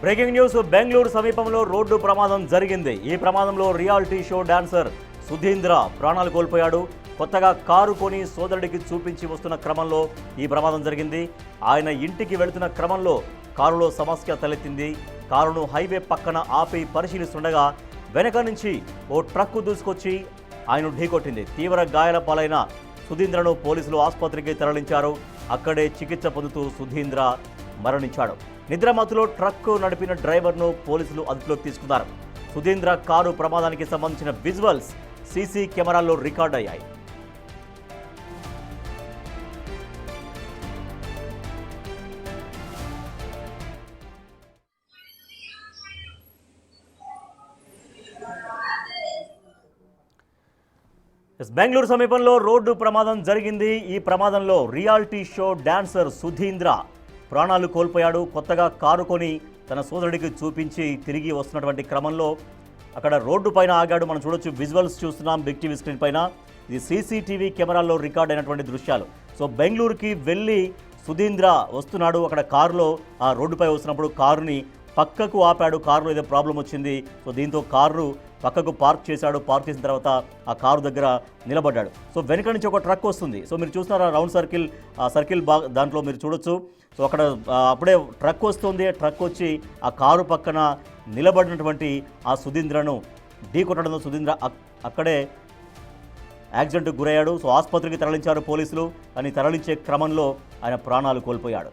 Breaking news Bengaluru సమీపంలో road ప్రమాదం జరిగింది. ఈ ప్రమాదంలో రియాలిటీ షో డాన్సర్ సుధీంద్ర ప్రాణాలు కోల్పోయాడు. కొత్తగా కారు కొని సోదరుడికి చూపించి వస్తున్న క్రమంలో ఈ ప్రమాదం జరిగింది. ఆయన ఇంటికి వెళుతున్న క్రమంలో కారులో సమస్య తలెత్తింది. కారును హైవే పక్కన ఆపి పరిశీలిస్తుండగా వెనక నుంచి ఓ ట్రక్కు దూసుకొచ్చి ఆయన ఢీకొట్టింది. తీవ్ర గాయాల పాలైన సుధీంద్రను పోలీసులు ఆసుపత్రికి తరలించారు. అక్కడే చికిత్స పొందుతూ సుధీంద్ర మరణించాడు. నిద్రమత్తులో ట్రక్ నడిపిన డ్రైవర్ను పోలీసులు అదుపులోకి తీసుకున్నారు. సుధీంద్ర కారు ప్రమాదానికి సంబంధించిన విజువల్స్ సీసీ కెమెరాల్లో రికార్డ్ అయ్యాయి. బెంగళూరు సమీపంలో రోడ్డు ప్రమాదం జరిగింది. ఈ ప్రమాదంలో రియాలిటీ షో డాన్సర్ సుధీంద్ర ప్రాణాలు కోల్పోయాడు. కొత్తగా కారు కొని తన సోదరుడికి చూపించి తిరిగి వస్తున్నటువంటి క్రమంలో అక్కడ రోడ్డు పైన ఆగాడు. మనం చూడొచ్చు, విజువల్స్ చూస్తున్నాం బిగ్ టీవీ స్క్రీన్ పైన. ఇది సీసీటీవీ కెమెరాల్లో రికార్డ్ అయినటువంటి దృశ్యాలు. సో బెంగళూరుకి వెళ్ళి సుధీంద్ర వస్తున్నాడు. అక్కడ కారులో ఆ రోడ్డుపై వస్తున్నప్పుడు కారుని పక్కకు ఆపాడు. కారులో ఏదో ప్రాబ్లం వచ్చింది. సో దీంతో కారు పక్కకు పార్క్ చేశాడు. పార్క్ చేసిన తర్వాత ఆ కారు దగ్గర నిలబడ్డాడు. సో వెనక నుంచి ఒక ట్రక్ వస్తుంది. సో మీరు చూస్తున్నారా రౌండ్ సర్కిల్ దాంట్లో మీరు చూడొచ్చు. సో అక్కడ అప్పుడే ట్రక్ వస్తుంది. ట్రక్ వచ్చి ఆ కారు పక్కన నిలబడినటువంటి ఆ సుధీంద్రను ఢీకొట్టడంతో సుధీంద్ర అక్కడే యాక్సిడెంట్కి గురయ్యాడు. సో ఆసుపత్రికి తరలించారు పోలీసులు. కానీ తరలించే క్రమంలో ఆయన ప్రాణాలు కోల్పోయాడు.